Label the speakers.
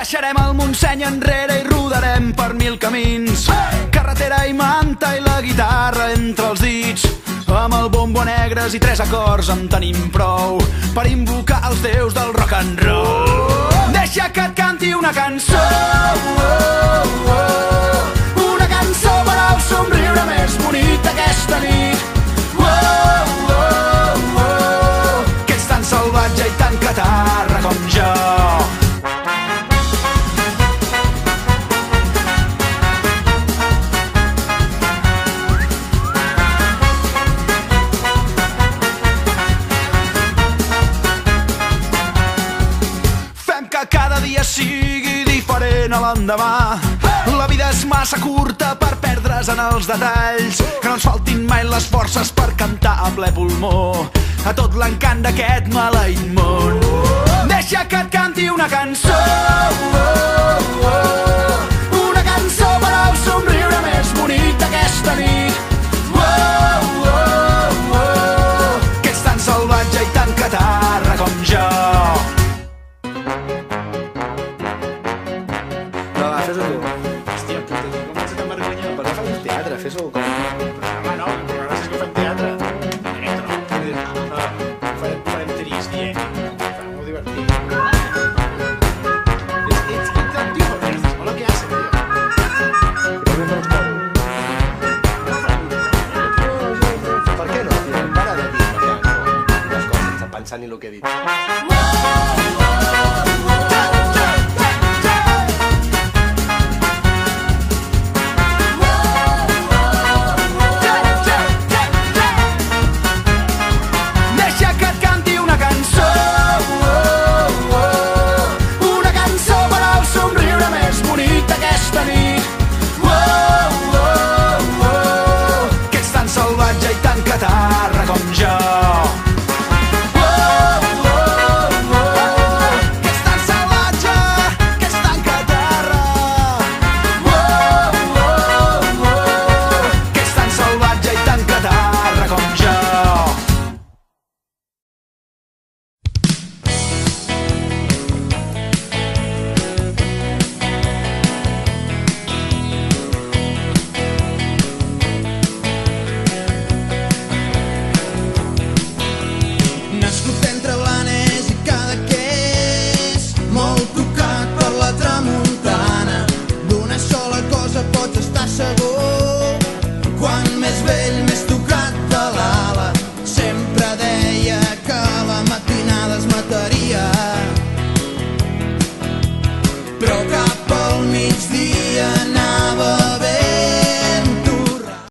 Speaker 1: Deixarem el Montseny enrere i rodarem per 1000 camins. Carretera i manta i la guitarra entre els dits. Amb el bombo negres i 3 acords en tenim prou per invocar els déus del rock and roll. Deixa que et canti una cançó, una cançó per al somriure més bonic d'aquesta nit. Que ets tan salvatge i tan catarra com jo. Cada dia sigui diferent a l'endemà. La vida és massa curta per perdre's en els detalls. Que no ens faltin mai les forces per cantar a ple pulmó a tot l'encant d'aquest maleït món. Deixa que et canti una cançó, una cançó per al somriure més bonic d'aquesta nit. Que ets tan salvatge i tan catarra com jo.
Speaker 2: Fes-ho tu. Hòstia puta, he començat a vergonyar. Per què fas teatre? Fes-ho com...
Speaker 3: Home, no, el problema és que fem teatre. Farem tris dient. Farem-ho divertit. Ets tan tio, però és molt que hace, tio.
Speaker 2: Per què no, tio? Para de dir les coses sense pensar ni el que he dit.